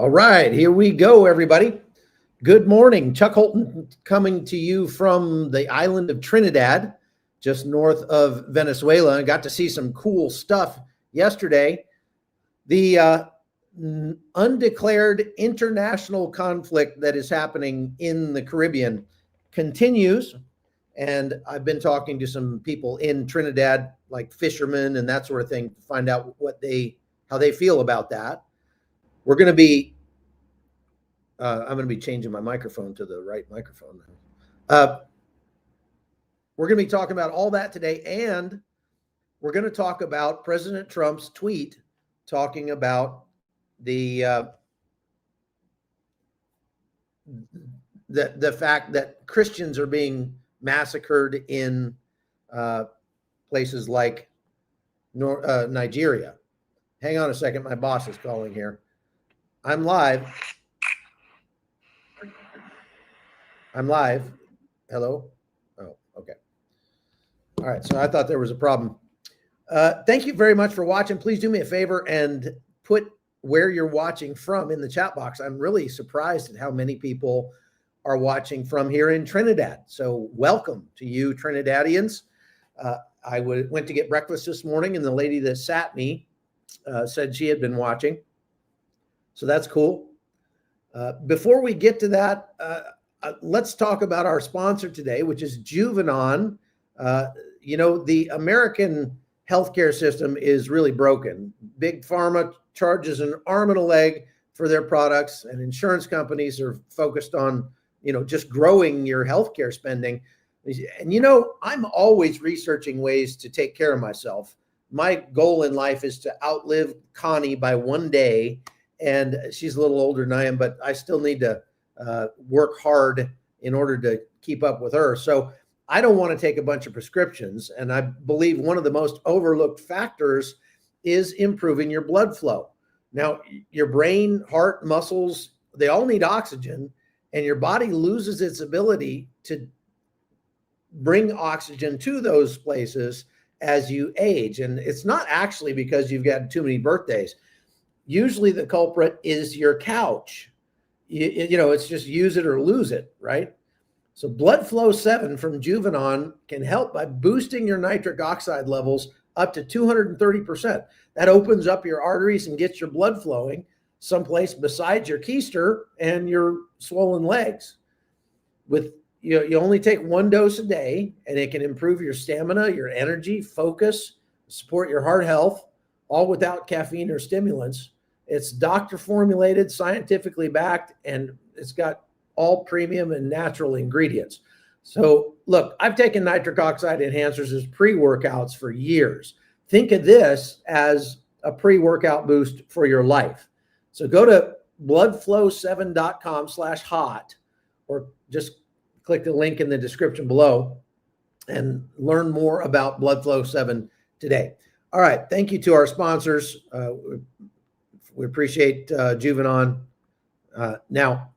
All right, here we go, everybody. Good morning. Chuck Holton coming to you from the island of Trinidad, just north of Venezuela. I got to see some cool stuff yesterday. The undeclared international conflict that is happening in the Caribbean continues. And I've been talking to some people in Trinidad, like fishermen and that sort of thing, to find out how they feel about that. We're going to be, I'm going to be changing my microphone to the right microphone now. We're going to be talking about all that today, and we're going to talk about President Trump's tweet talking about the fact that Christians are being massacred in places like Nigeria. Hang on a second, my boss is calling here. I'm live. Hello? Oh, okay. All right, so I thought there was a problem. Thank you very much for watching. Please do me a favor and put where you're watching from in the chat box. I'm really surprised at how many people are watching from here in Trinidad. So welcome to you, Trinidadians. I went to get breakfast this morning, and the lady that sat me said she had been watching. So that's cool. Before we get to that, let's talk about our sponsor today, which is Juvenon. The American healthcare system is really broken. Big pharma charges an arm and a leg for their products, and insurance companies are focused on, just growing your healthcare spending. And, I'm always researching ways to take care of myself. My goal in life is to outlive Connie by one day. And she's a little older than I am, but I still need to work hard in order to keep up with her. So I don't want to take a bunch of prescriptions. And I believe one of the most overlooked factors is improving your blood flow. Now, your brain, heart, muscles, they all need oxygen, and your body loses its ability to bring oxygen to those places as you age. And it's not actually because you've got too many birthdays. Usually the culprit is your couch. It's just use it or lose it, right? So Blood Flow 7 from Juvenon can help by boosting your nitric oxide levels up to 230%. That opens up your arteries and gets your blood flowing someplace besides your keister and your swollen legs. You only take one dose a day, and it can improve your stamina, your energy, focus, support your heart health, all without caffeine or stimulants. It's doctor formulated, scientifically backed, and it's got all premium and natural ingredients. So look, I've taken nitric oxide enhancers as pre-workouts for years. Think of this as a pre-workout boost for your life. So go to bloodflow7.com/hot, or just click the link in the description below and learn more about Blood Flow 7 today. All right. Thank you to our sponsors. We appreciate Juvenon. Now,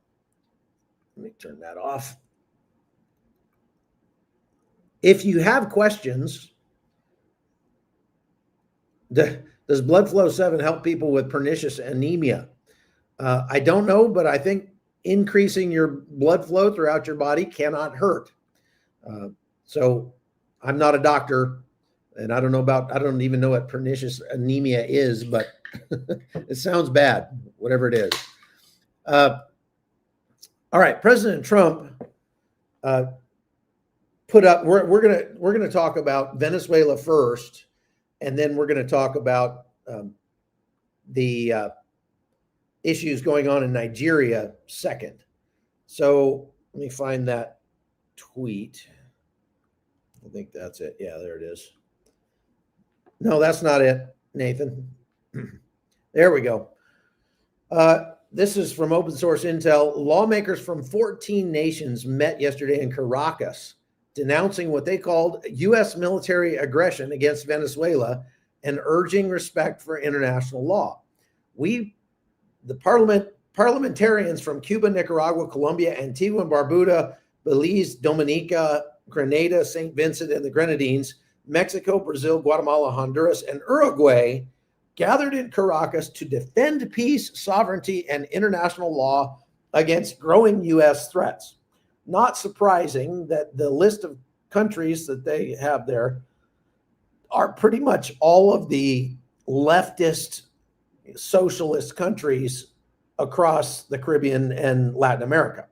let me turn that off. If you have questions, does Blood Flow 7 help people with pernicious anemia? I don't know, but I think increasing your blood flow throughout your body cannot hurt. So I'm not a doctor, and I don't even know what pernicious anemia is, but it sounds bad, whatever it is. All right, President Trump put up. We're gonna talk about Venezuela first, and then we're gonna talk about the issues going on in Nigeria second. So let me find that tweet. I think that's it. Yeah, there it is. No, that's not it, Nathan. There we go. This is from Open Source Intel. Lawmakers from 14 nations met yesterday in Caracas, denouncing what they called U.S. military aggression against Venezuela and urging respect for international law. The parliamentarians from Cuba, Nicaragua, Colombia, Antigua and Barbuda, Belize, Dominica, Grenada, St. Vincent and the Grenadines, Mexico, Brazil, Guatemala, Honduras, and Uruguay gathered in Caracas to defend peace, sovereignty, and international law against growing U.S. threats. Not surprising that the list of countries that they have there are pretty much all of the leftist socialist countries across the Caribbean and Latin America.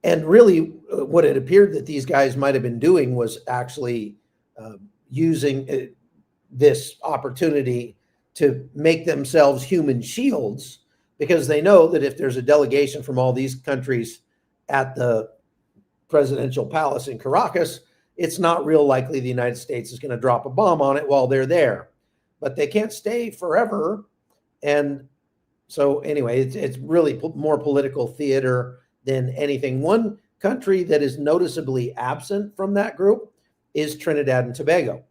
And really, what it appeared that these guys might have been doing was actually using this opportunity to make themselves human shields, because they know that if there's a delegation from all these countries at the presidential palace in Caracas, it's not real likely the United States is going to drop a bomb on it while they're there. But they can't stay forever. And so anyway, it's really more political theater than anything. One country that is noticeably absent from that group is Trinidad and Tobago.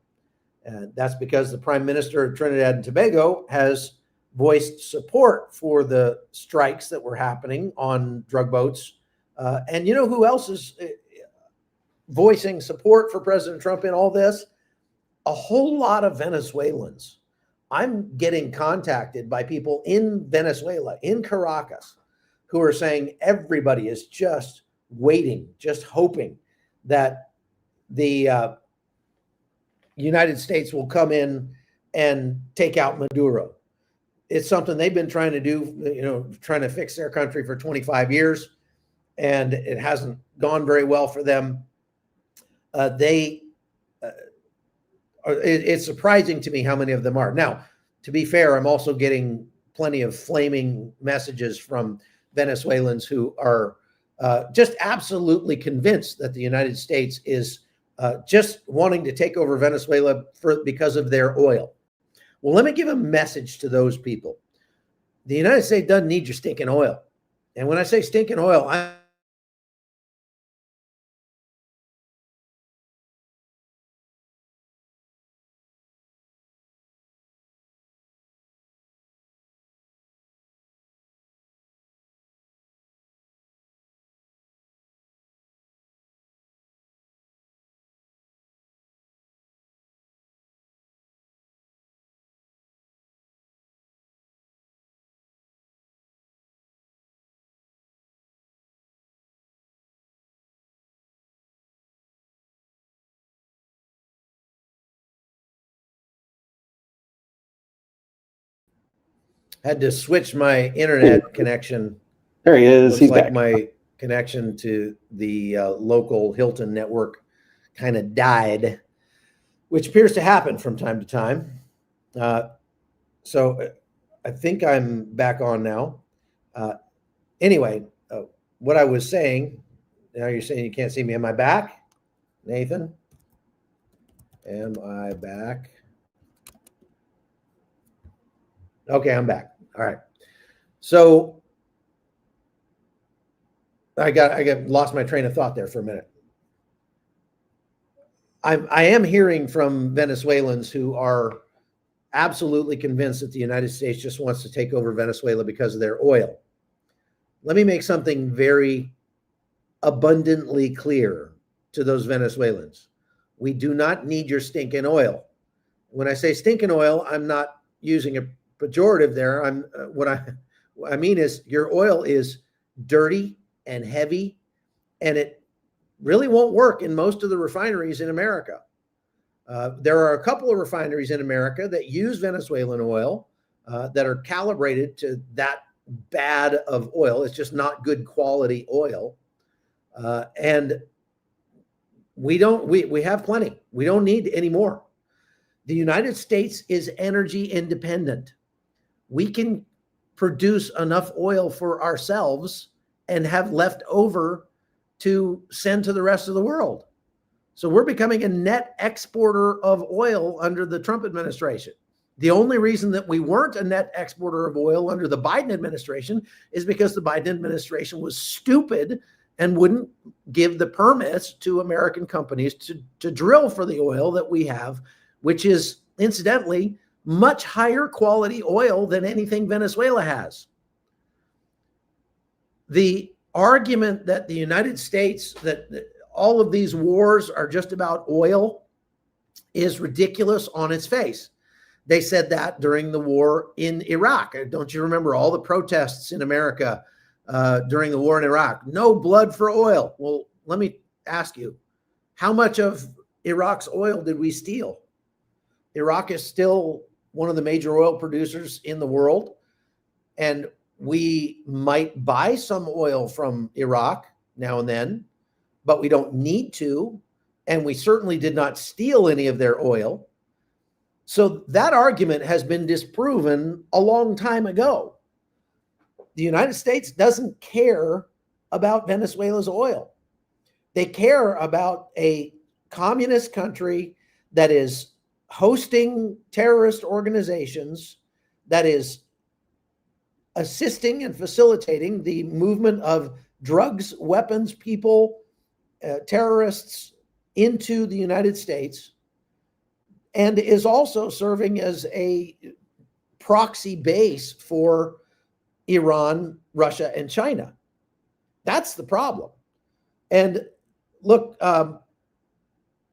And that's because the Prime Minister of Trinidad and Tobago has voiced support for the strikes that were happening on drug boats. And you know who else is voicing support for President Trump in all this? A whole lot of Venezuelans. I'm getting contacted by people in Venezuela, in Caracas, who are saying everybody is just waiting, just hoping that the United States will come in and take out Maduro. It's something they've been trying to do, trying to fix their country for 25 years, and it hasn't gone very well for them. It's surprising to me how many of them are. Now, to be fair, I'm also getting plenty of flaming messages from Venezuelans who are just absolutely convinced that the United States is just wanting to take over Venezuela because of their oil. Well, let me give a message to those people. The United States doesn't need your stinking oil. And when I say stinking oil, I had to switch my internet connection. There he is. Looks like my connection to the local Hilton network kind of died, which appears to happen from time to time. So I think I'm back on now. Anyway, what I was saying, now you're saying you can't see me. Am I back, Nathan? Am I back? Okay, I'm back. All right. So I lost my train of thought there for a minute. I am hearing from Venezuelans who are absolutely convinced that the United States just wants to take over Venezuela because of their oil. Let me make something very abundantly clear to those Venezuelans. We do not need your stinking oil. When I say stinking oil, I'm not using a pejorative there. What I mean is your oil is dirty and heavy, and it really won't work in most of the refineries in America. There are a couple of refineries in America that use Venezuelan oil that are calibrated to that bad of oil. It's just not good quality oil. And we have plenty. We don't need any more. The United States is energy independent. We can produce enough oil for ourselves and have left over to send to the rest of the world. So we're becoming a net exporter of oil under the Trump administration. The only reason that we weren't a net exporter of oil under the Biden administration is because the Biden administration was stupid and wouldn't give the permits to American companies to drill for the oil that we have, which is incidentally much higher quality oil than anything Venezuela has. The argument that the United States, that all of these wars are just about oil, is ridiculous on its face. They said that during the war in Iraq. Don't you remember all the protests in America during the war in Iraq? No blood for oil. Well, let me ask you, how much of Iraq's oil did we steal? Iraq is still one of the major oil producers in the world, and we might buy some oil from Iraq now and then, but we don't need to, and we certainly did not steal any of their oil. So that argument has been disproven a long time ago. The United States doesn't care about Venezuela's oil. They care about a communist country that is hosting terrorist organizations, that is assisting and facilitating the movement of drugs, weapons, people, terrorists into the United States, and is also serving as a proxy base for Iran, Russia, and China. That's the problem. And look,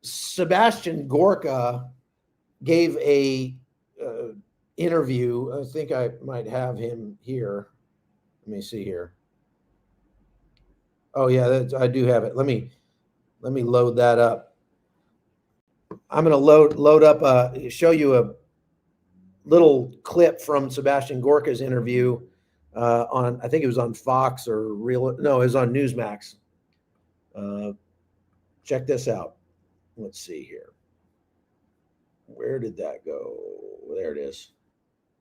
Sebastian Gorka gave a interview. I think I might have him here. Let me see here. Oh yeah, I do have it. Let me load that up. I'm going to load up, show you a little clip from Sebastian Gorka's interview on, I think it was on Fox or Real. No, it was on Newsmax. Check this out. Let's see here. Where did that go? There it is.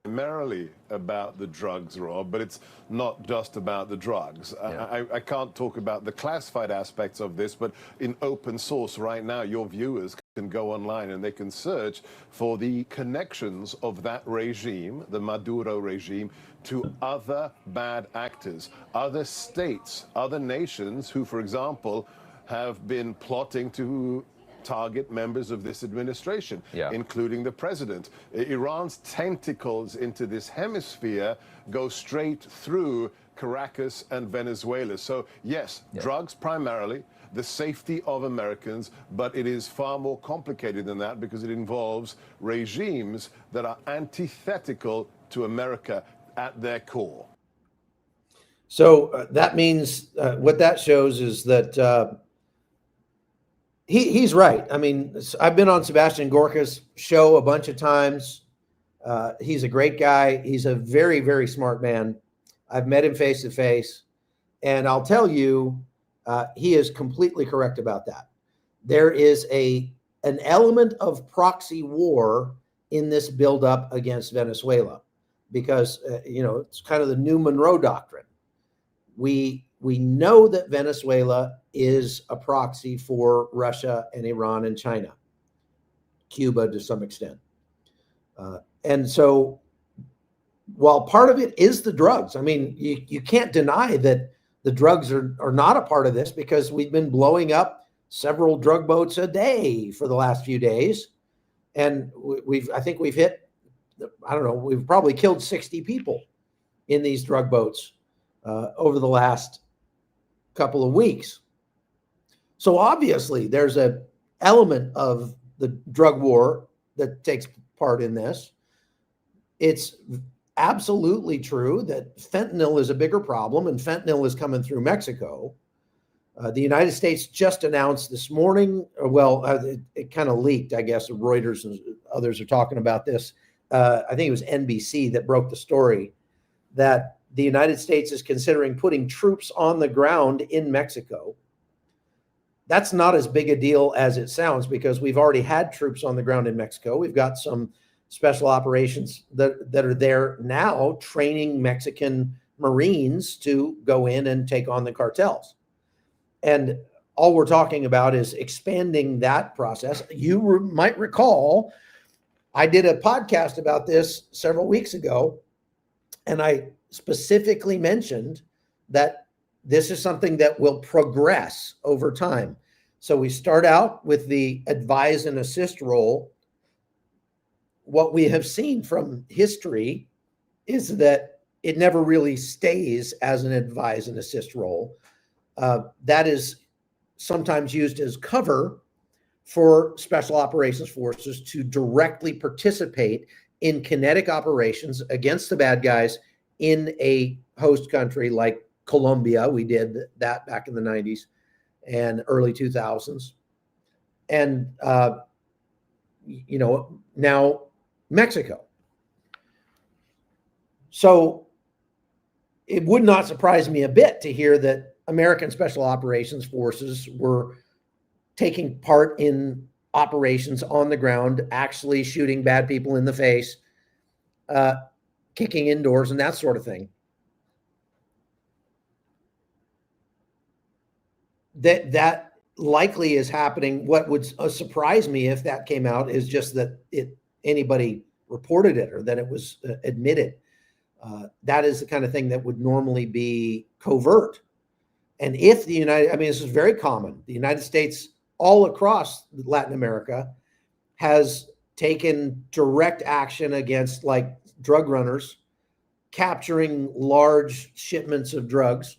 Primarily about the drugs, Rob, but it's not just about the drugs. Yeah. I can't talk about the classified aspects of this, but in open source right now, your viewers can go online and they can search for the connections of that regime, the Maduro regime, to other bad actors, other states, other nations who, for example, have been plotting to target members of this administration, including the president. Iran's tentacles into this hemisphere go straight through Caracas and Venezuela. So yes, drugs primarily, the safety of Americans, but it is far more complicated than that because it involves regimes that are antithetical to America at their core. So that means what that shows is that he's right. I mean, I've been on Sebastian Gorka's show a bunch of times. He's a great guy. He's a very, very smart man. I've met him face to face, and I'll tell you, he is completely correct about that. There is an element of proxy war in this buildup against Venezuela because, it's kind of the new Monroe Doctrine. We know that Venezuela is a proxy for Russia and Iran and China, Cuba to some extent. And so while part of it is the drugs, I mean, you can't deny that the drugs are not a part of this because we've been blowing up several drug boats a day for the last few days. And I think we've hit, I don't know, we've probably killed 60 people in these drug boats over the last couple of weeks. So obviously there's an element of the drug war that takes part in this. It's absolutely true that fentanyl is a bigger problem, and fentanyl is coming through Mexico. The United States just announced this morning, it kind of leaked, I guess, Reuters and others are talking about this. I think it was NBC that broke the story that the United States is considering putting troops on the ground in Mexico. That's not as big a deal as it sounds because we've already had troops on the ground in Mexico. We've got some special operations that are there now training Mexican Marines to go in and take on the cartels. And all we're talking about is expanding that process. You might recall, I did a podcast about this several weeks ago, and I specifically mentioned that this is something that will progress over time. So we start out with the advise and assist role. What we have seen from history is that it never really stays as an advise and assist role. That is sometimes used as cover for special operations forces to directly participate in kinetic operations against the bad guys in a host country like Colombia. We did that back in the 90s and early 2000s. And, now Mexico. So it would not surprise me a bit to hear that American Special Operations Forces were taking part in operations on the ground, actually shooting bad people in the face, kicking indoors and that sort of thing. That likely is happening. What would surprise me if that came out is just that anybody reported it or that it was admitted. That is the kind of thing that would normally be covert. And if this is very common. The United States all across Latin America has taken direct action against like drug runners, capturing large shipments of drugs.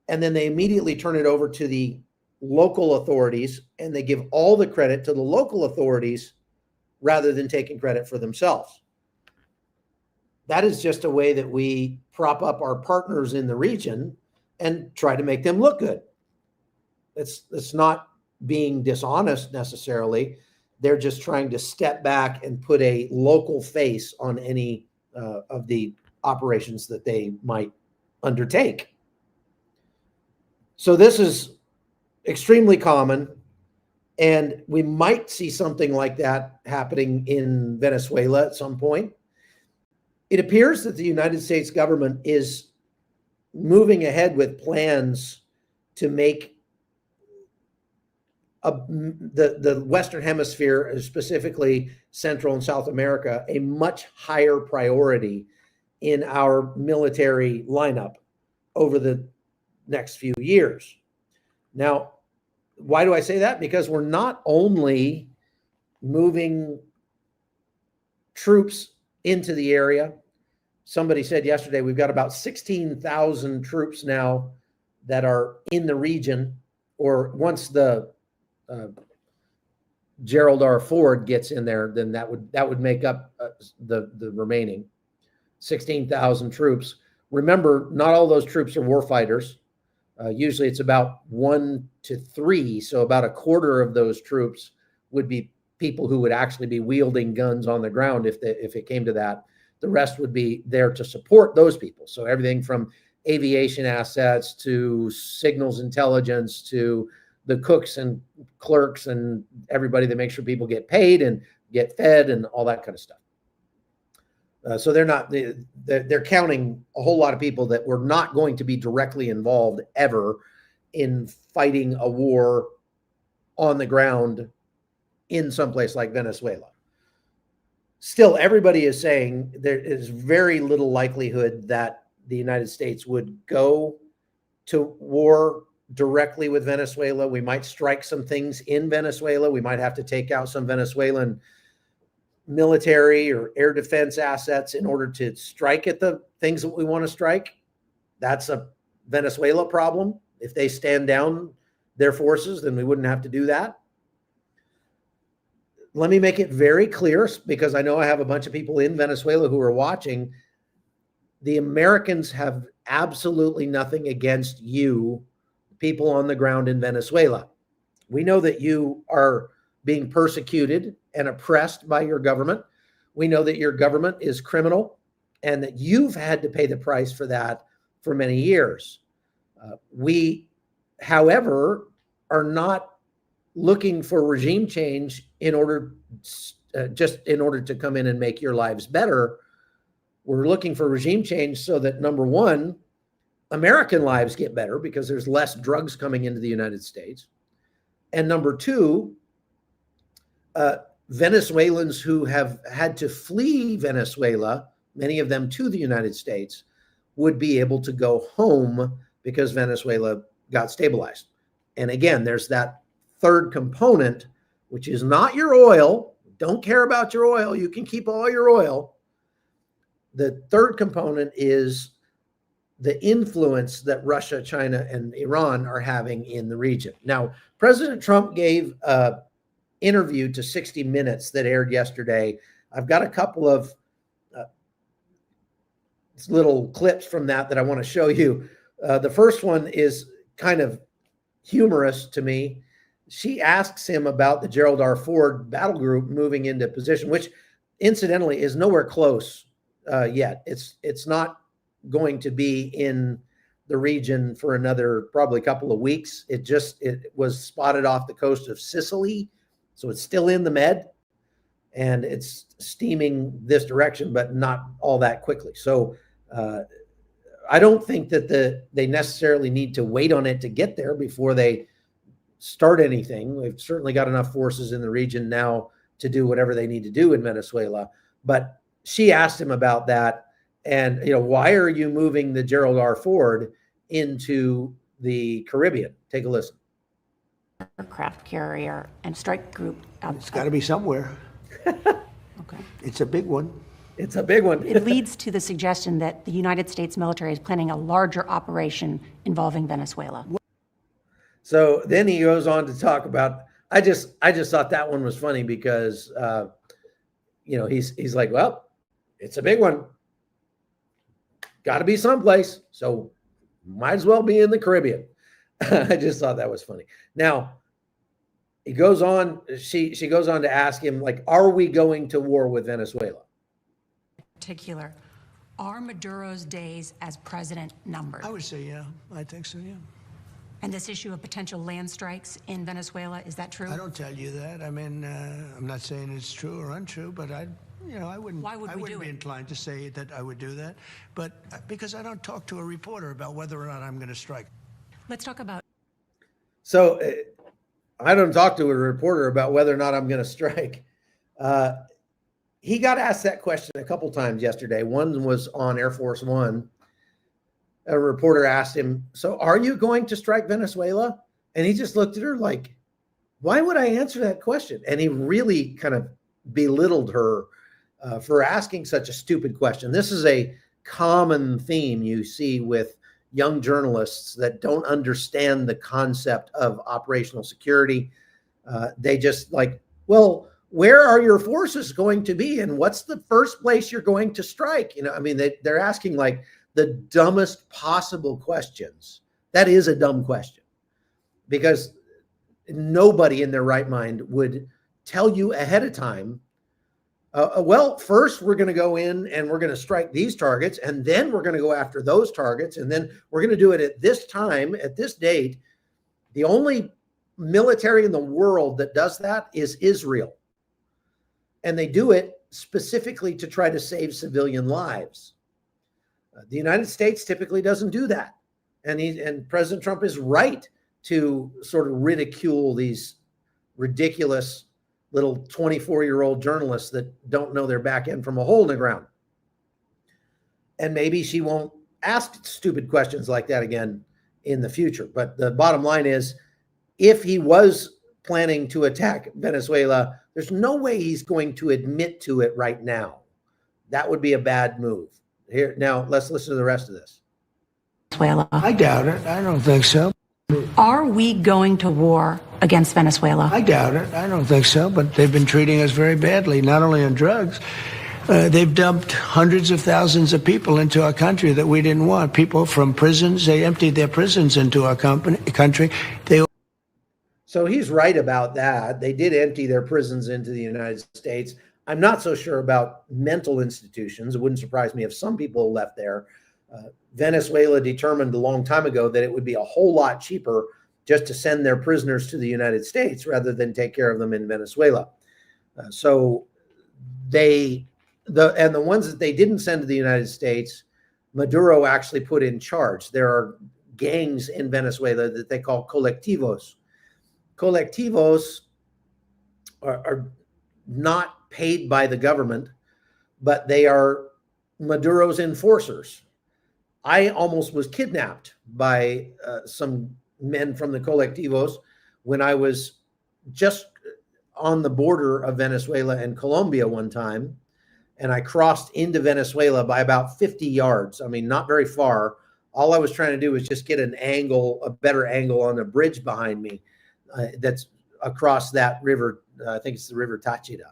And then they immediately turn it over to the local authorities, and they give all the credit to the local authorities rather than taking credit for themselves. That is just a way that we prop up our partners in the region and try to make them look good. It's not being dishonest necessarily. They're just trying to step back and put a local face on any of the operations that they might undertake. So this is extremely common, and we might see something like that happening in Venezuela at some point. It appears that the United States government is moving ahead with plans to make the Western Hemisphere, specifically Central and South America, a much higher priority in our military lineup over the next few years. Now, why do I say that? Because we're not only moving troops into the area. Somebody said yesterday we've got about 16,000 troops now that are in the region, or once the Gerald R. Ford gets in there, then that would make up the remaining 16,000 troops. Remember, not all those troops are war fighters. Usually it's about 1 to 3. So about a quarter of those troops would be people who would actually be wielding guns on the ground if it came to that. The rest would be there to support those people. So everything from aviation assets to signals intelligence to the cooks and clerks and everybody that makes sure people get paid and get fed and all that kind of stuff. So they're counting a whole lot of people that were not going to be directly involved ever in fighting a war on the ground in some place like Venezuela. Still, everybody is saying there is very little likelihood that the United States would go to war directly with Venezuela. We might strike some things in Venezuela. We might have to take out some Venezuelan military or air defense assets in order to strike at the things that we want to strike. That's a Venezuela problem. If they stand down their forces, then we wouldn't have to do that. Let me make it very clear, because I know I have a bunch of people in Venezuela who are watching. The Americans have absolutely nothing against you, people on the ground in Venezuela. We know that you are being persecuted and oppressed by your government. We know that your government is criminal and that you've had to pay the price for that for many years. We, however, are not looking for regime change in order to come in and make your lives better. We're looking for regime change so that, number one, American lives get better because there's less drugs coming into the United States. And number two, Venezuelans who have had to flee Venezuela, many of them to the United States, would be able to go home because Venezuela got stabilized. And again, there's that third component, which is not your oil. Don't care about your oil. You can keep all your oil. The third component is the influence that Russia, China, and Iran are having in the region. Now, President Trump gave an interview to 60 Minutes that aired yesterday. I've got a couple of little clips from that I want to show you. The first one is kind of humorous to me. She asks him about the Gerald R. Ford battle group moving into position, which incidentally is nowhere close yet. It's not going to be in the region for another probably couple of weeks. It was spotted off the coast of Sicily, so it's still in the Med, and it's steaming this direction, but not all that quickly. So I don't think that they necessarily need to wait on it to get there before they start anything. They've certainly got enough forces in the region now to do whatever they need to do in Venezuela. But she asked him about that. And, why are you moving the Gerald R. Ford into the Caribbean? Take a listen. Aircraft carrier and strike group. It's got to be somewhere. Okay. It's a big one. It's a big one. It leads to the suggestion that the United States military is planning a larger operation involving Venezuela. So then he goes on to talk about, I just thought that one was funny because, he's like, well, it's a big one. Got to be someplace. So might as well be in the Caribbean. I just thought that was funny. Now, he goes on, she goes on to ask him, like, are we going to war with Venezuela? Particular, are Maduro's days as president numbered? I would say, yeah. I think so, yeah. And this issue of potential land strikes in Venezuela, is that true? I don't tell you that. I mean, I'm not saying it's true or untrue, but I wouldn't. Why would we do I wouldn't be it? inclined to say that I would do that, but because I don't talk to a reporter about whether or not I'm going to strike. Let's talk about. So I don't talk to a reporter about whether or not I'm going to strike. He got asked that question a couple times yesterday. One was on Air Force One. A reporter asked him, so are you going to strike Venezuela? And he just looked at her like, why would I answer that question? And he really kind of belittled her for asking such a stupid question. This is a common theme you see with young journalists that don't understand the concept of operational security. They just like, well, where are your forces going to be? And what's the first place you're going to strike? They're asking like the dumbest possible questions. That is a dumb question because nobody in their right mind would tell you ahead of time, well, first we're going to go in and we're going to strike these targets, and then we're going to go after those targets, and then we're going to do it at this time, at this date. The only military in the world that does that is Israel. And they do it specifically to try to save civilian lives. The United States typically doesn't do that. And President Trump is right to sort of ridicule these ridiculous little 24-year-old journalists that don't know their back end from a hole in the ground. And maybe she won't ask stupid questions like that again in the future. But the bottom line is, if he was planning to attack Venezuela, there's no way he's going to admit to it right now. That would be a bad move. Here, now let's listen to the rest of this. Venezuela. I doubt it. I don't think so. Are we going to war against Venezuela? I doubt it. I don't think so, but they've been treating us very badly, not only on drugs. They've dumped hundreds of thousands of people into our country that we didn't want. People from prisons, they emptied their prisons into our country. So he's right about that. They did empty their prisons into the United States. I'm not so sure about mental institutions. It wouldn't surprise me if some people left there. Venezuela determined a long time ago that it would be a whole lot cheaper just to send their prisoners to the United States rather than take care of them in Venezuela. So the ones that they didn't send to the United States, Maduro actually put in charge. There are gangs in Venezuela that they call colectivos. Colectivos are not paid by the government, but they are Maduro's enforcers. I almost was kidnapped by some men from the colectivos when I was just on the border of Venezuela and Colombia one time, and I crossed into Venezuela by about 50 yards. I mean, not very far. All I was trying to do was just get a better angle on a bridge behind me that's across that river. I think it's the River Táchira.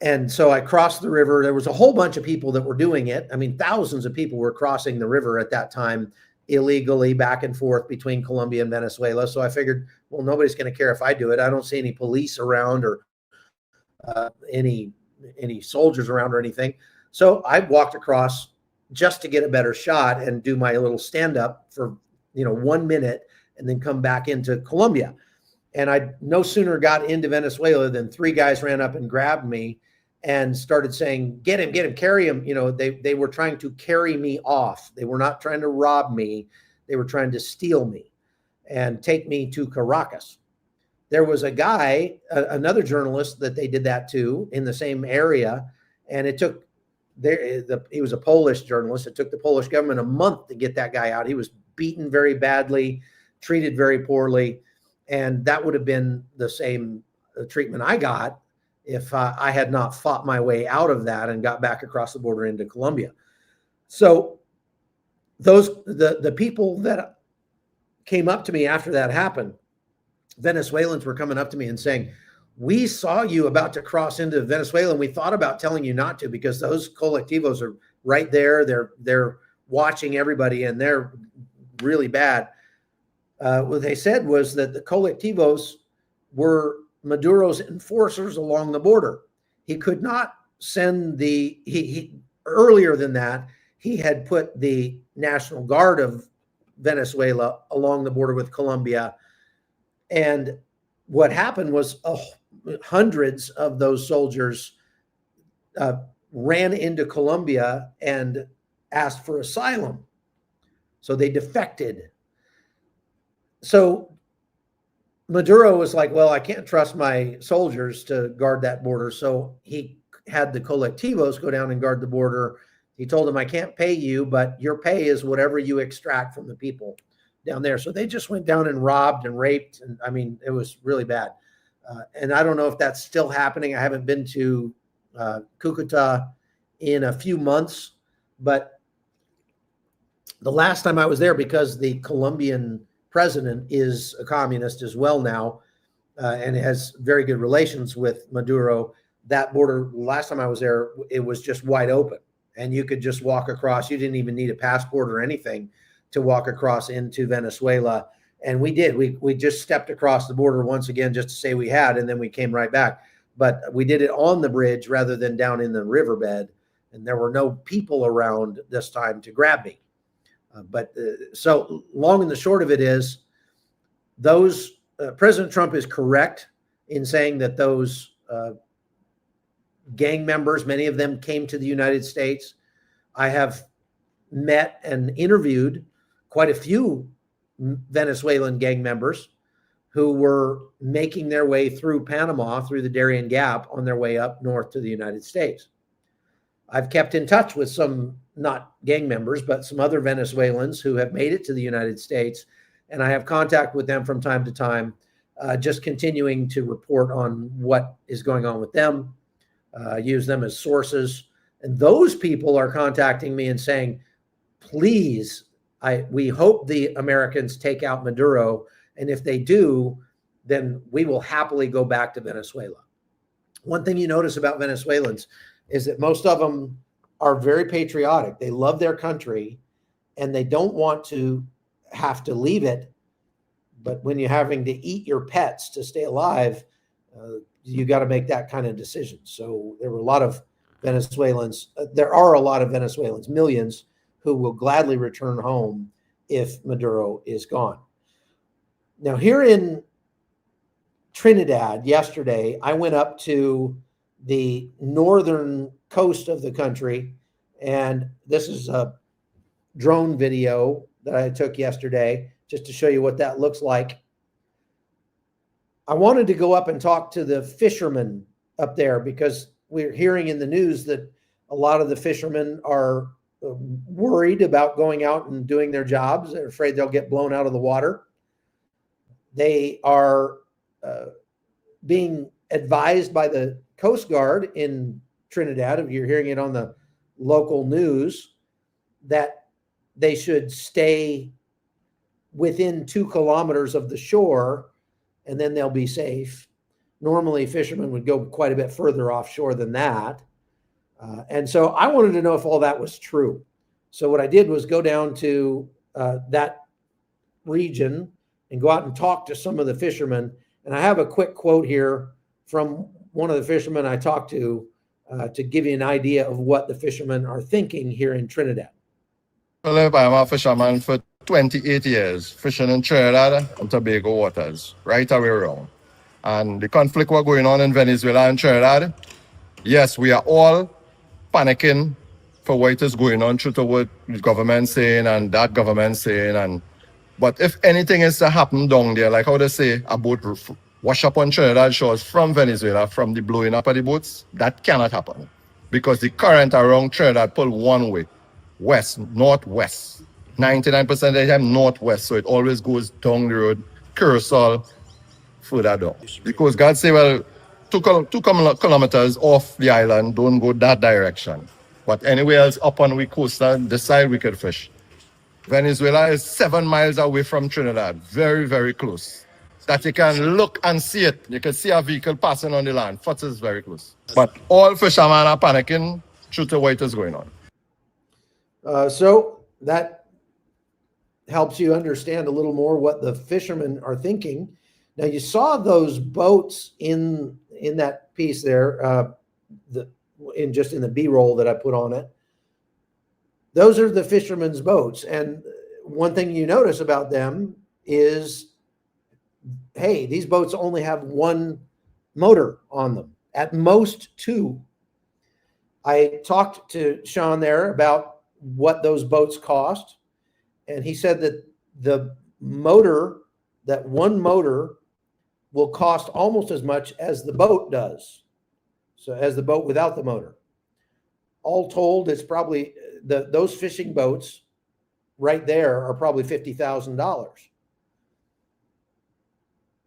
And so I crossed the river. There was a whole bunch of people that were doing it. I mean, thousands of people were crossing the river at that time illegally back and forth between Colombia and Venezuela. So I figured, well, nobody's going to care if I do it. I don't see any police around or any soldiers around or anything. So I walked across just to get a better shot and do my little stand up for 1 minute and then come back into Colombia. And I no sooner got into Venezuela than 3 guys ran up and grabbed me and started saying, get him, carry him. They were trying to carry me off. They were not trying to rob me. They were trying to steal me and take me to Caracas. There was a guy, another journalist that they did that to in the same area. And it took he was a Polish journalist. It took the Polish government a month to get that guy out. He was beaten very badly, treated very poorly. And that would have been the same treatment I got if I had not fought my way out of that and got back across the border into Colombia. So the people that came up to me after that happened, Venezuelans were coming up to me and saying, we saw you about to cross into Venezuela and we thought about telling you not to because those colectivos are right there. They're watching everybody and they're really bad. What they said was that the colectivos were Maduro's enforcers along the border. He could not send he earlier than that, he had put the National Guard of Venezuela along the border with Colombia. And what happened was hundreds of those soldiers ran into Colombia and asked for asylum. So they defected. So Maduro was like, well, I can't trust my soldiers to guard that border. So he had the colectivos go down and guard the border. He told them, I can't pay you, but your pay is whatever you extract from the people down there. So they just went down and robbed and raped. And I mean, it was really bad. And I don't know if that's still happening. I haven't been to Cucuta in a few months, but the last time I was there, because the Colombian president is a communist as well now, and has very good relations with Maduro, that border, last time I was there, it was just wide open and you could just walk across. You didn't even need a passport or anything to walk across into Venezuela. And we did. We just stepped across the border once again just to say we had, and then we came right back. But we did it on the bridge rather than down in the riverbed. And there were no people around this time to grab me. So long and the short of it is, President Trump is correct in saying that those gang members, many of them came to the United States. I have met and interviewed quite a few Venezuelan gang members who were making their way through Panama, through the Darien Gap, on their way up north to the United States. I've kept in touch with some, not gang members, but some other Venezuelans who have made it to the United States. And I have contact with them from time to time, just continuing to report on what is going on with them, use them as sources. And those people are contacting me and saying, please, we hope the Americans take out Maduro. And if they do, then we will happily go back to Venezuela. One thing you notice about Venezuelans is that most of them are very patriotic. They love their country and they don't want to have to leave it. But when you're having to eat your pets to stay alive, you got to make that kind of decision. So there are a lot of Venezuelans, millions, who will gladly return home if Maduro is gone. Now, here in Trinidad yesterday, I went up to the northern coast of the country, and this is a drone video that I took yesterday just to show you what that looks like. I wanted to go up and talk to the fishermen up there because we're hearing in the news that a lot of the fishermen are worried about going out and doing their jobs. They're afraid they'll get blown out of the water. They are being advised by the Coast Guard in Trinidad, you're hearing it on the local news, that they should stay within 2 kilometers of the shore and then they'll be safe. Normally, fishermen would go quite a bit further offshore than that. And so I wanted to know if all that was true. So what I did was go down to that region and go out and talk to some of the fishermen. And I have a quick quote here from one of the fishermen I talked to give you an idea of what the fishermen are thinking here in Trinidad. I'm a fisherman for 28 years, fishing in Trinidad and Tobago waters, right away around. And the conflict we're going on in Venezuela and Trinidad, yes, we are all panicking for what is going on through to what the government saying and that government saying. But if anything is to happen down there, like how they say, a boat wash up on Trinidad shores from Venezuela, from the blowing up of the boats, that cannot happen. Because the current around Trinidad pull one way, west, northwest. 99% of the time northwest, so it always goes down the road, Curacao, further down. Because God say, well, 2 kilometers off the island, don't go that direction. But anywhere else up on the coast, this side we could fish. Venezuela is 7 miles away from Trinidad, very, very close. That you can look and see it. You can see a vehicle passing on the land. Foot is very close. But all fishermen are panicking due to what is going on. So that helps you understand a little more what the fishermen are thinking. Now you saw those boats in that piece there, in the B-roll that I put on it. Those are the fishermen's boats. And one thing you notice about them is, hey, these boats only have one motor on them, at most 2. I talked to Sean there about what those boats cost. And he said that that one motor will cost almost as much as the boat does. So as the boat without the motor. All told, it's probably those fishing boats right there are probably $50,000.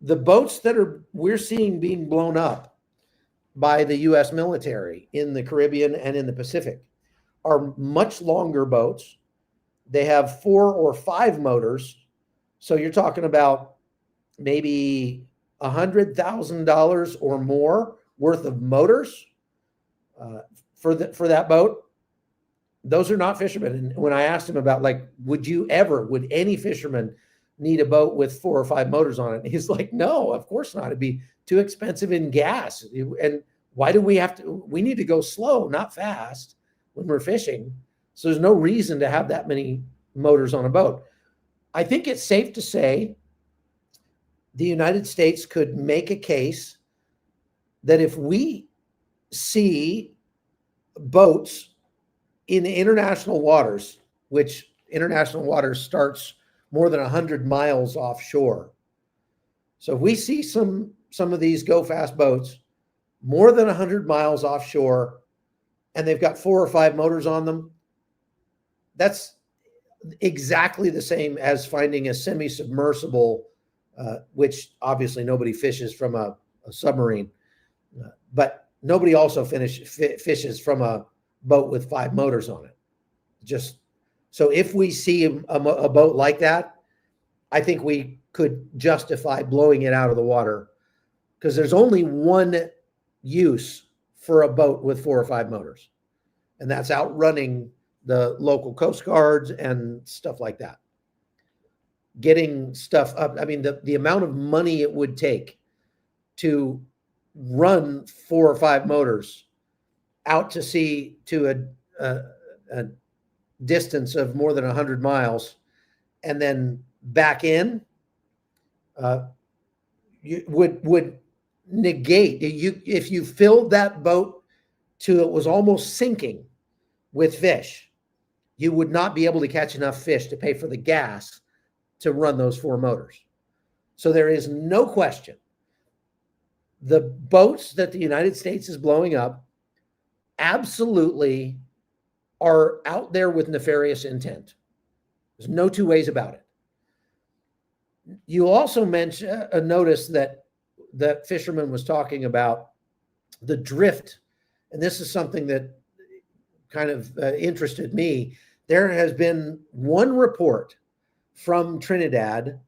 The boats that we're seeing being blown up by the U.S. military in the Caribbean and in the Pacific are much longer boats. They have 4 or 5 motors. So you're talking about maybe $100,000 or more worth of motors for that boat. Those are not fishermen. And when I asked him about, like, would any fisherman need a boat with 4 or 5 motors on it? He's like, no, of course not. It'd be too expensive in gas. And why do we need to go slow, not fast when we're fishing. So there's no reason to have that many motors on a boat. I think it's safe to say the United States could make a case that if we see boats in international waters, which international waters starts more than 100 miles offshore. So if we see some of these go fast boats more than 100 miles offshore and they've got 4 or 5 motors on them, that's exactly the same as finding a semi-submersible, which obviously nobody fishes from a submarine, but nobody also fishes from a boat with 5 motors on it. Just so if we see a boat like that, I think we could justify blowing it out of the water, because there's only one use for a boat with 4 or 5 motors, and that's outrunning the local coast guards and stuff like that. Getting stuff up. I mean, the amount of money it would take to run 4 or 5 motors out to sea to a distance of more than 100 miles and then back in would negate if you filled that boat to it was almost sinking with fish. You would not be able to catch enough fish to pay for the gas to run those 4 motors. So there is no question the boats that the United States is blowing up absolutely are out there with nefarious intent. There's no 2 ways about it. You also notice that the fisherman was talking about the drift, and this is something that kind of interested me. There has been one report from Trinidad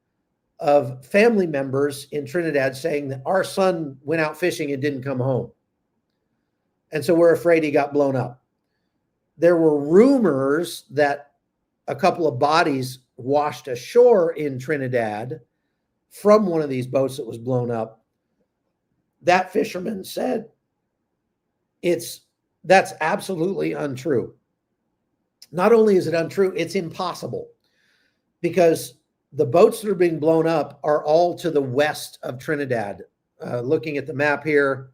of family members in Trinidad saying that our son went out fishing and didn't come home. And so we're afraid he got blown up. There were rumors that a couple of bodies washed ashore in Trinidad from one of these boats that was blown up. That fisherman said that's absolutely untrue. Not only is it untrue, it's impossible, because the boats that are being blown up are all to the west of Trinidad. Looking at the map here,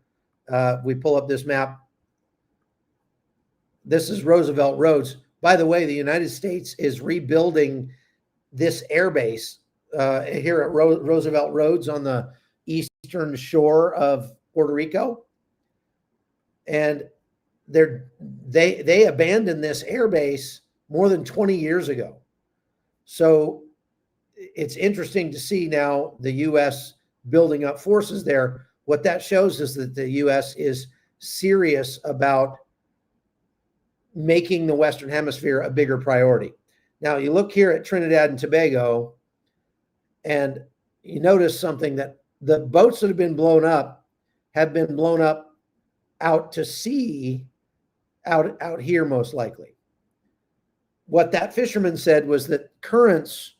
we pull up this map. This is Roosevelt Roads. By the way, the United States is rebuilding this airbase here at Roosevelt Roads on the eastern shore of Puerto Rico. And they abandoned this airbase more than 20 years ago. So it's interesting to see now the U.S. building up forces there. What that shows is that the U.S. is serious about making the Western Hemisphere a bigger priority. Now, you look here at Trinidad and Tobago, and you notice something, that the boats that have been blown up out to sea, out here most likely. What that fisherman said was that currents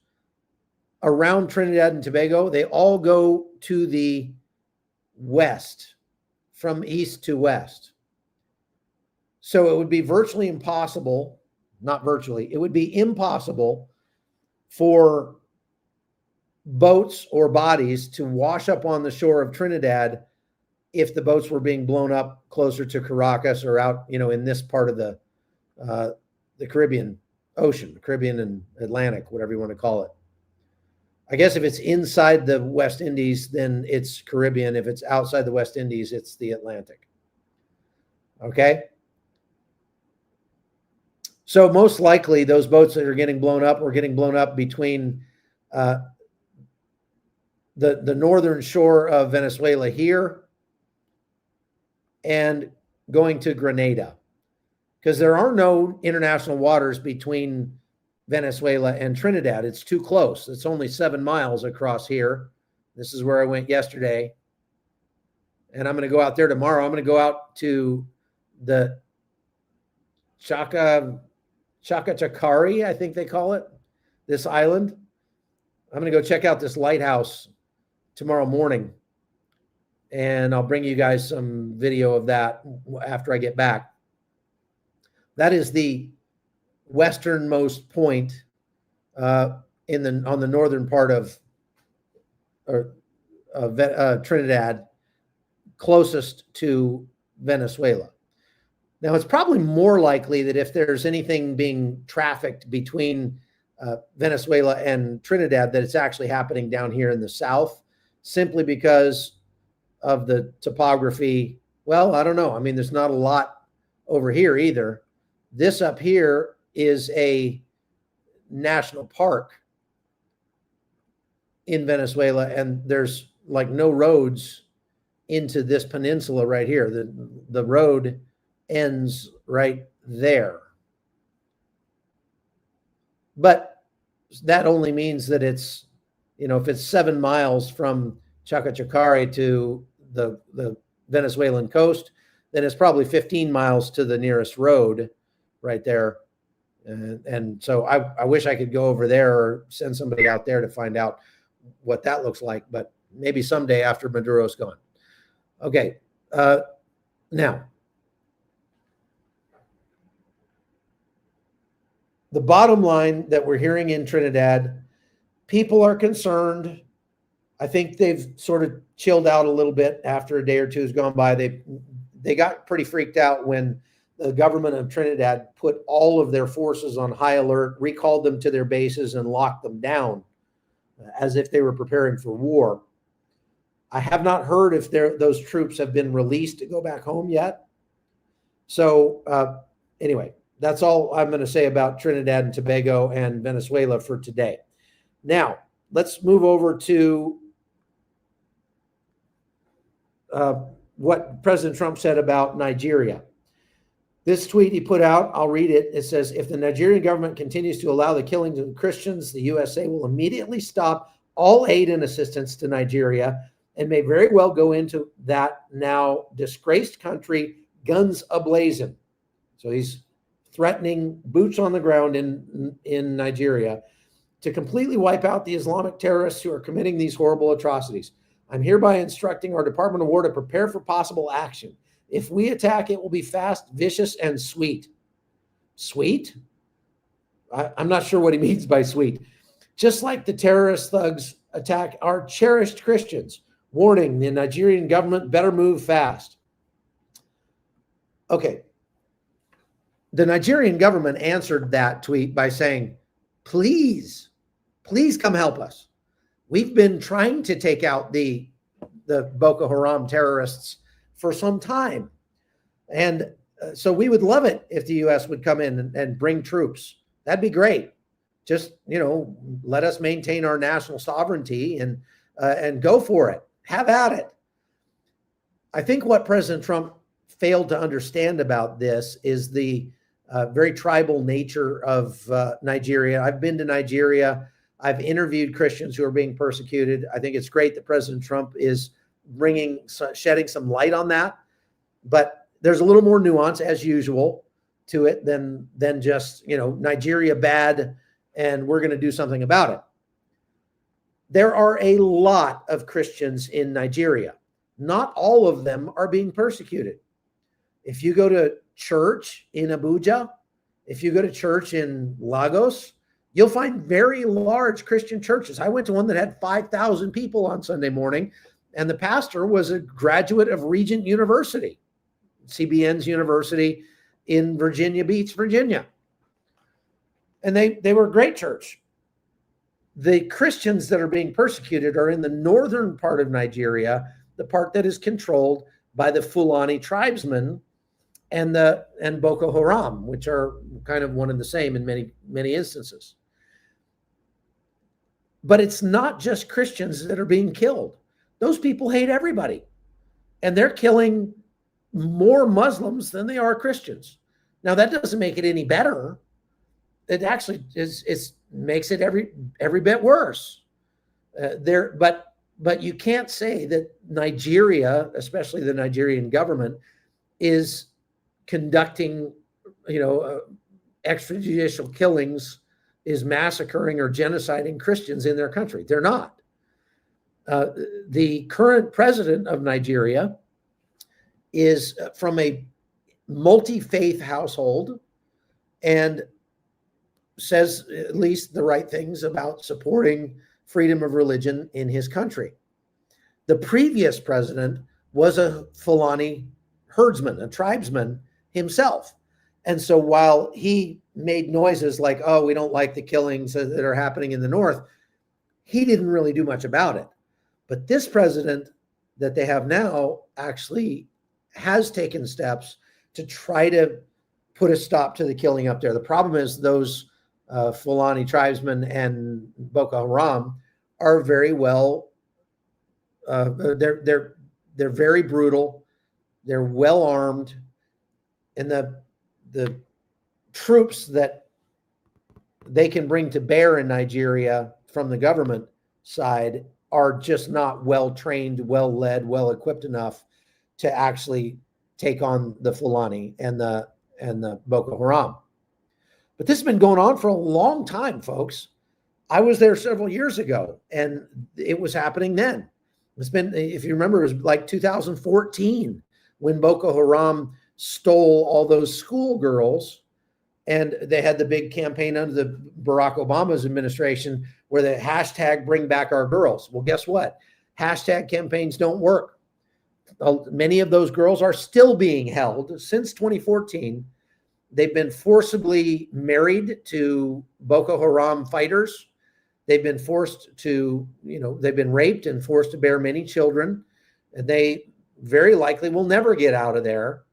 around Trinidad and Tobago, they all go to the west, from east to west. So it would be virtually impossible, not virtually, it would be impossible for boats or bodies to wash up on the shore of Trinidad if the boats were being blown up closer to Caracas or out, in this part of the Caribbean Ocean, Caribbean and Atlantic, whatever you want to call it. I guess if it's inside the West Indies, then it's Caribbean. If it's outside the West Indies, it's the Atlantic. Okay? So most likely those boats that are getting blown up are getting blown up between the northern shore of Venezuela here and going to Grenada, because there are no international waters between Venezuela and Trinidad. It's too close. It's only 7 miles across here. This is where I went yesterday. And I'm going to go out there tomorrow. I'm going to go out to the Chacachacari, I think they call it, this island. I'm going to go check out this lighthouse tomorrow morning. And I'll bring you guys some video of that after I get back. That is the westernmost point on the northern part of Trinidad, closest to Venezuela. Now, it's probably more likely that if there's anything being trafficked between Venezuela and Trinidad, that it's actually happening down here in the south, simply because of the topography. Well, I don't know. I mean, there's not a lot over here either. This up here is a national park in Venezuela, and there's like no roads into this peninsula right here. The road ends right there. But that only means that it's, if it's 7 miles from Chacachacari to the Venezuelan coast, then it's probably 15 miles to the nearest road right there. And so I wish I could go over there or send somebody out there to find out what that looks like, but maybe someday after Maduro's gone. Okay. Now, the bottom line that we're hearing in Trinidad, people are concerned. I think they've sort of chilled out a little bit after a day or two has gone by. They got pretty freaked out when the government of Trinidad put all of their forces on high alert, recalled them to their bases, and locked them down as if they were preparing for war. I have not heard if those troops have been released to go back home yet. So anyway, that's all I'm going to say about Trinidad and Tobago and Venezuela for today. Now, let's move over to what President Trump said about Nigeria. This tweet he put out, I'll read it. It says, if the Nigerian government continues to allow the killings of Christians, the USA will immediately stop all aid and assistance to Nigeria and may very well go into that now disgraced country, guns ablazing. So he's threatening boots on the ground in Nigeria to completely wipe out the Islamic terrorists who are committing these horrible atrocities. I'm hereby instructing our Department of War to prepare for possible action. If we attack, it will be fast, vicious, and sweet. Sweet? I'm not sure what he means by sweet. Just like the terrorist thugs attack our cherished Christians. Warning, the Nigerian government better move fast. Okay. The Nigerian government answered that tweet by saying, please come help us. We've been trying to take out the Boko Haram terrorists for some time. And so we would love it if the U.S. would come in and bring troops. That'd be great. Just, let us maintain our national sovereignty and go for it. Have at it. I think what President Trump failed to understand about this is the very tribal nature of Nigeria. I've been to Nigeria. I've interviewed Christians who are being persecuted. I think it's great that President Trump is shedding some light on that. But there's a little more nuance, as usual, to it than just, Nigeria bad and we're going to do something about it. There are a lot of Christians in Nigeria. Not all of them are being persecuted. If you go to church in Abuja, if you go to church in Lagos, you'll find very large Christian churches. I went to one that had 5,000 people on Sunday morning, and the pastor was a graduate of Regent University, CBN's university in Virginia Beach, Virginia. And they were a great church. The Christians that are being persecuted are in the northern part of Nigeria, the part that is controlled by the Fulani tribesmen and Boko Haram, which are kind of one and the same in many instances. But it's not just Christians that are being killed. Those people hate everybody. And they're killing more Muslims than they are Christians. Now, that doesn't make it any better. It actually makes it every bit worse. But you can't say that Nigeria, especially the Nigerian government, is conducting, extrajudicial killings, is massacring or genociding Christians in their country. They're not. The current president of Nigeria is from a multi-faith household and says at least the right things about supporting freedom of religion in his country. The previous president was a Fulani herdsman, a tribesman himself. And so while he made noises like, oh, we don't like the killings that are happening in the north, he didn't really do much about it. But this president that they have now actually has taken steps to try to put a stop to the killing up there. The problem is those Fulani tribesmen and Boko Haram are very well, they're very brutal. They're well armed, and the troops that they can bring to bear in Nigeria from the government side are just not well trained, well led, well equipped enough to actually take on the Fulani and the Boko Haram. But this has been going on for a long time, folks. I was there several years ago, and it was happening then. It's been, if you remember, it was like 2014 when Boko Haram stole all those schoolgirls, and they had the big campaign under the Barack Obama's administration where the hashtag bring back our girls. Well, guess what? Hashtag campaigns don't work. Many of those girls are still being held since 2014. They've been forcibly married to Boko Haram fighters. They've been forced to, they've been raped and forced to bear many children. And they very likely will never get out of there.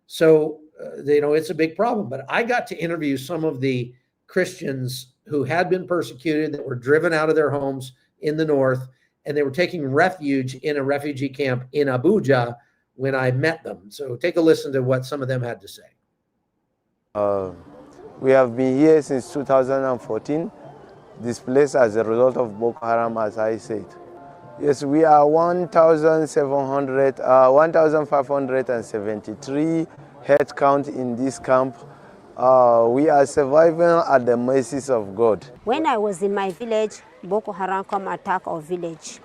So, it's a big problem. But I got to interview some of the Christians who had been persecuted, that were driven out of their homes in the north, and they were taking refuge in a refugee camp in Abuja when I met them. So take a listen to what some of them had to say. We have been here since 2014. displaced as a result of Boko Haram, as I said. Yes, we are 1,573 head count in this camp. We are surviving at the mercies of God. When I was in my village, Boko Haram come attack our village.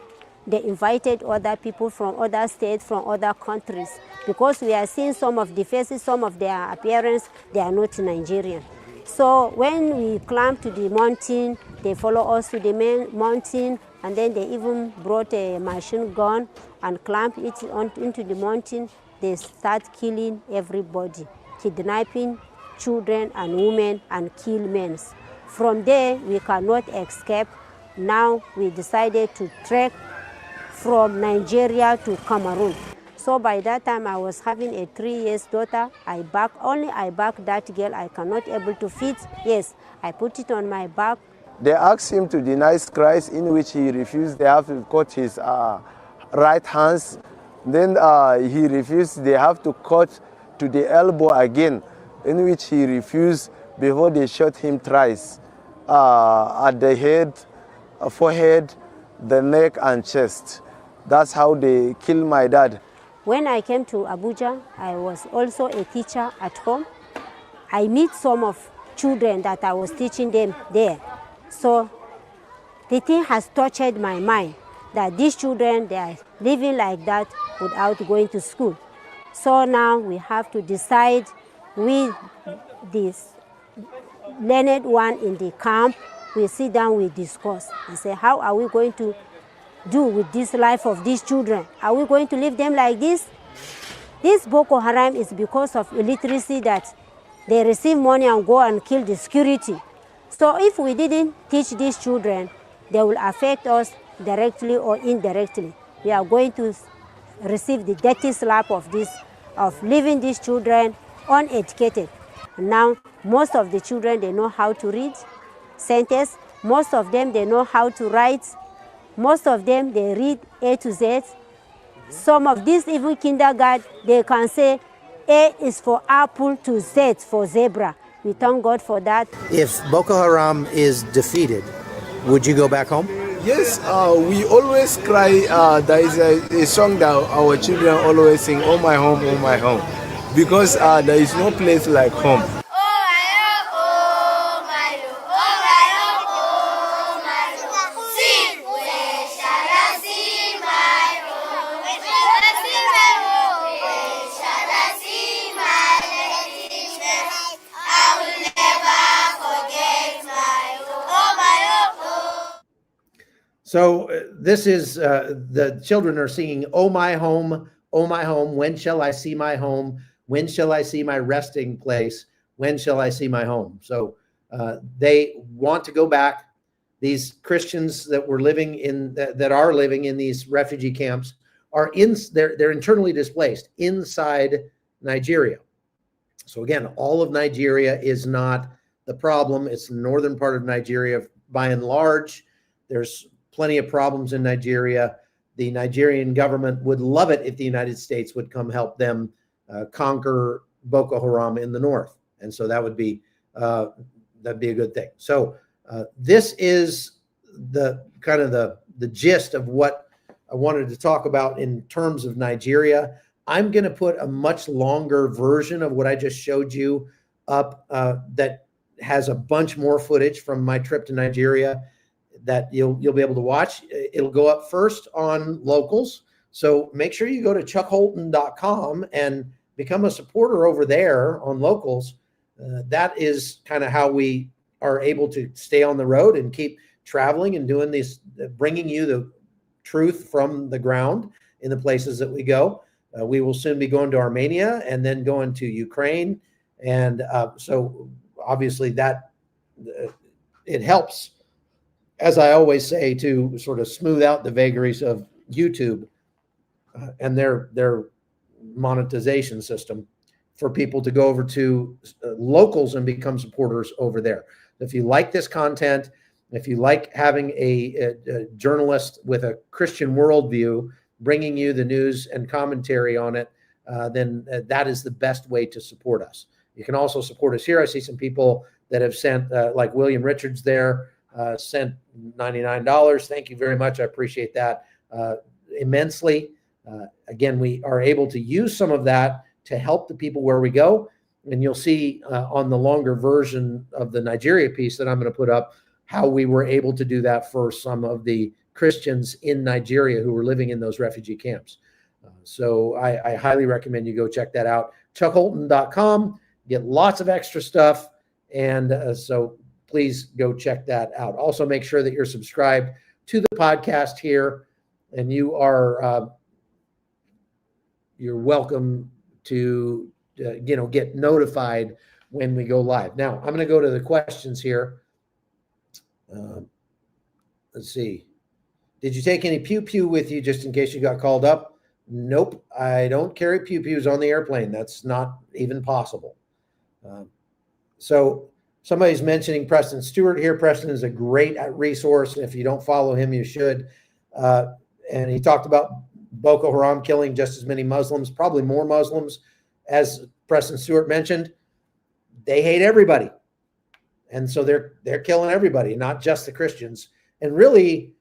They invited other people from other states, from other countries, because we are seeing some of the faces, some of their appearance, they are not Nigerian. So when we climbed to the mountain, they follow us to the main mountain, and then they even brought a machine gun and clamped it into the mountain. They start killing everybody, kidnapping children and women and kill men. From there, we cannot escape. Now we decided to trek from Nigeria to Cameroon. So by that time, I was having a 3-year daughter. I back that girl. I cannot able to feed. Yes, I put it on my back. They asked him to deny Christ, in which he refused. They have to cut his right hands. Then he refused. They have to cut to the elbow again, in which he refused before they shot him thrice at the head, forehead, the neck, and chest. That's how they killed my dad. When I came to Abuja, I was also a teacher at home. I meet some of children that I was teaching them there. So the thing has touched my mind that these children, they are living like that without going to school. So now we have to decide with this learned one in the camp. We sit down, we discuss and say, how are we going to do with this life of these children? Are we going to leave them like this? This Boko Haram is because of illiteracy that they receive money and go and kill the security. So if we didn't teach these children, they will affect us directly or indirectly. We are going to receive the dirty slap of this, of leaving these children uneducated. Now, most of the children, they know how to read sentences. Most of them, they know how to write. Most of them, they read A to Z. Some of these even kindergarten, they can say A is for apple to Z for zebra. We thank God for that. If Boko Haram is defeated, would you go back home? Yes, we always cry. There is a song that our children always sing, "Oh my home, oh my home," because there is no place like home. So this is, the children are singing, oh my home, when shall I see my home? When shall I see my resting place? When shall I see my home? So they want to go back. These Christians that were living in, that are living in these refugee camps are they're internally displaced inside Nigeria. So again, all of Nigeria is not the problem. It's the northern part of Nigeria by and large. There's plenty of problems in Nigeria. The Nigerian government would love it if the United States would come help them conquer Boko Haram in the north. And so that would be, that'd be a good thing. So this is the kind of the gist of what I wanted to talk about in terms of Nigeria. I'm going to put a much longer version of what I just showed you up that has a bunch more footage from my trip to Nigeria that you'll be able to watch. It'll go up first on Locals. So make sure you go to chuckholton.com and become a supporter over there on Locals. That is kind of how we are able to stay on the road and keep traveling and doing these, bringing you the truth from the ground in the places that we go. We will soon be going to Armenia and then going to Ukraine. And so obviously that it helps, as I always say, to sort of smooth out the vagaries of YouTube and their monetization system for people to go over to Locals and become supporters over there. If you like this content, if you like having a journalist with a Christian worldview bringing you the news and commentary on it, then that is the best way to support us. You can also support us here. I see some people that have sent, like William Richards there, sent $99. Thank you very much. I appreciate that immensely. Again, we are able to use some of that to help the people where we go. And you'll see on the longer version of the Nigeria piece that I'm going to put up how we were able to do that for some of the Christians in Nigeria who were living in those refugee camps. So I highly recommend you go check that out. ChuckHolton.com. Get lots of extra stuff. And so please go check that out. Also, make sure that you're subscribed to the podcast here, and you are you're welcome to get notified when we go live. Now, I'm going to go to the questions here. Let's see. Did you take any pew-pew with you just in case you got called up? Nope, I don't carry pew-pews on the airplane. That's not even possible. So somebody's mentioning Preston Stewart here. Preston is a great resource. If you don't follow him, you should. And he talked about Boko Haram killing just as many Muslims, probably more Muslims, as Preston Stewart mentioned. They hate everybody. And so they're killing everybody, not just the Christians. And really,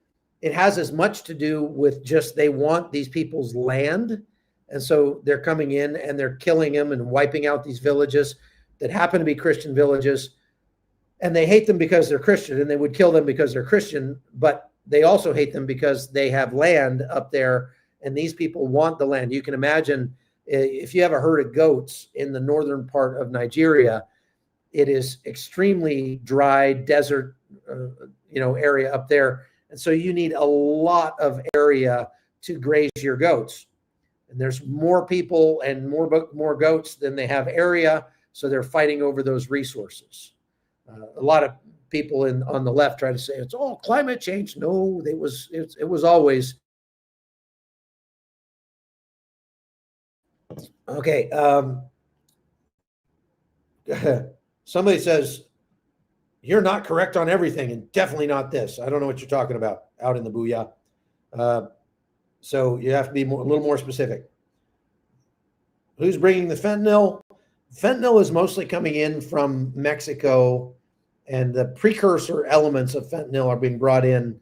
it has as much to do with just they want these people's land. And so they're coming in and they're killing them and wiping out these villages that happen to be Christian villages. And they hate them because they're Christian, and they would kill them because they're Christian. But they also hate them because they have land up there, and these people want the land. You can imagine if you have a herd of goats in the northern part of Nigeria, it is extremely dry desert, area up there. And so you need a lot of area to graze your goats. And there's more people and more goats than they have area. So they're fighting over those resources. A lot of people on the left try to say it's all climate change. No, it was always. Okay. Somebody says, you're not correct on everything, and definitely not this. I don't know what you're talking about out in the booyah. So you have to be a little more specific. Who's bringing the fentanyl? Fentanyl is mostly coming in from Mexico, and the precursor elements of fentanyl are being brought in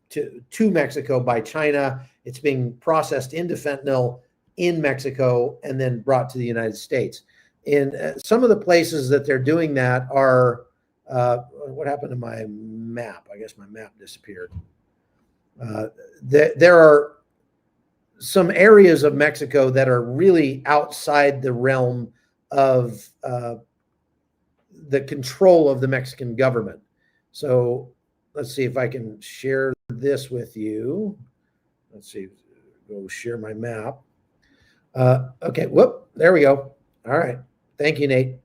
to Mexico by China. It's being processed into fentanyl in Mexico and then brought to the United States. In some of the places that they're doing that are, what happened to my map? I guess my map disappeared. There are some areas of Mexico that are really outside the realm of the control of the Mexican government. So let's see if I can share this with you. Let's see, go share my map. Okay, whoop, there we go. All right, thank you, Nate.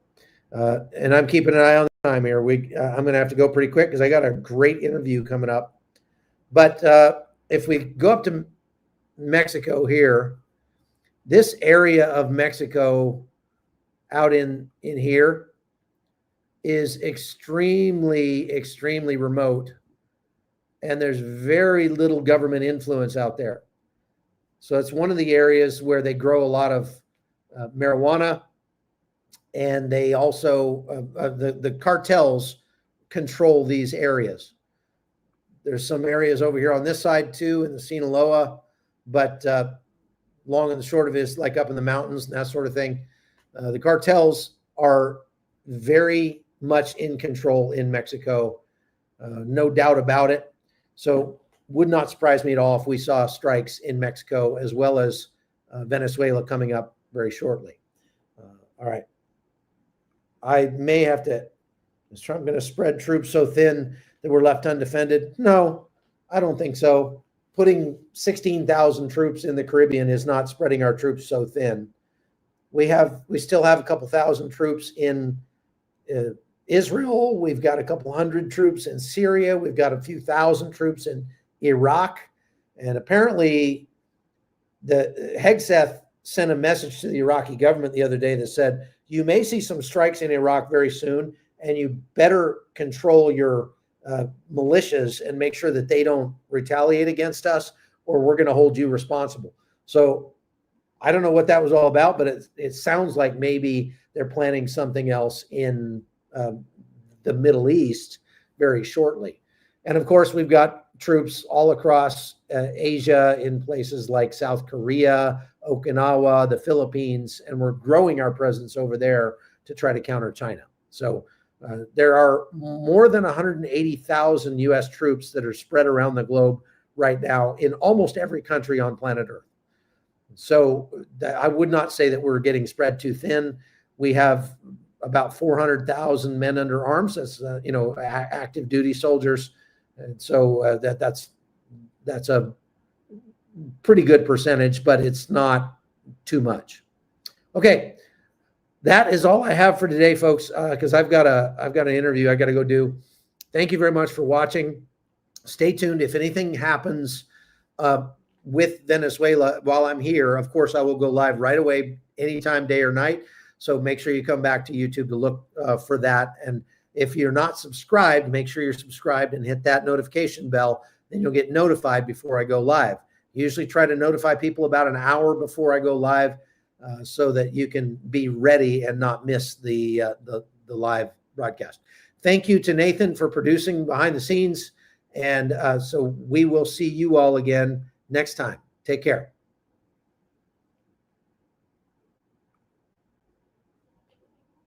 And I'm keeping an eye on the time here. I'm going to have to go pretty quick because I got a great interview coming up. But if we go up to Mexico here, this area of Mexico out in here is extremely, extremely remote. And there's very little government influence out there. So it's one of the areas where they grow a lot of marijuana. And they also, the cartels control these areas. There's some areas over here on this side too, in the Sinaloa, but long and the short of it is like up in the mountains and that sort of thing. The cartels are very much in control in Mexico, no doubt about it. So would not surprise me at all if we saw strikes in Mexico as well as Venezuela coming up very shortly. All right. I may have to, is Trump going to spread troops so thin that we're left undefended? No, I don't think so. Putting 16,000 troops in the Caribbean is not spreading our troops so thin. We still have a couple thousand troops in Israel. We've got a couple hundred troops in Syria. We've got a few thousand troops in Iraq. And apparently the Hegseth sent a message to the Iraqi government the other day that said, you may see some strikes in Iraq very soon, and you better control your militias and make sure that they don't retaliate against us, or we're going to hold you responsible. So I don't know what that was all about, but it sounds like maybe they're planning something else in the Middle East very shortly. And of course, we've got troops all across Asia in places like South Korea, Okinawa, the Philippines, and we're growing our presence over there to try to counter China. So there are more than 180,000 U.S. troops that are spread around the globe right now in almost every country on planet Earth. So I would not say that we're getting spread too thin. We have about 400,000 men under arms as active duty soldiers, and so that's a pretty good percentage, but it's not too much. Okay, that is all I have for today, folks. Because I've got an interview I got to go do. Thank you very much for watching. Stay tuned. If anything happens with Venezuela while I'm here, of course I will go live right away, anytime, day or night. So make sure you come back to YouTube to look for that. And if you're not subscribed, make sure you're subscribed and hit that notification bell. Then you'll get notified before I go live. Usually try to notify people about an hour before I go live so that you can be ready and not miss the live broadcast. Thank you to Nathan for producing behind the scenes. And so we will see you all again next time. Take care.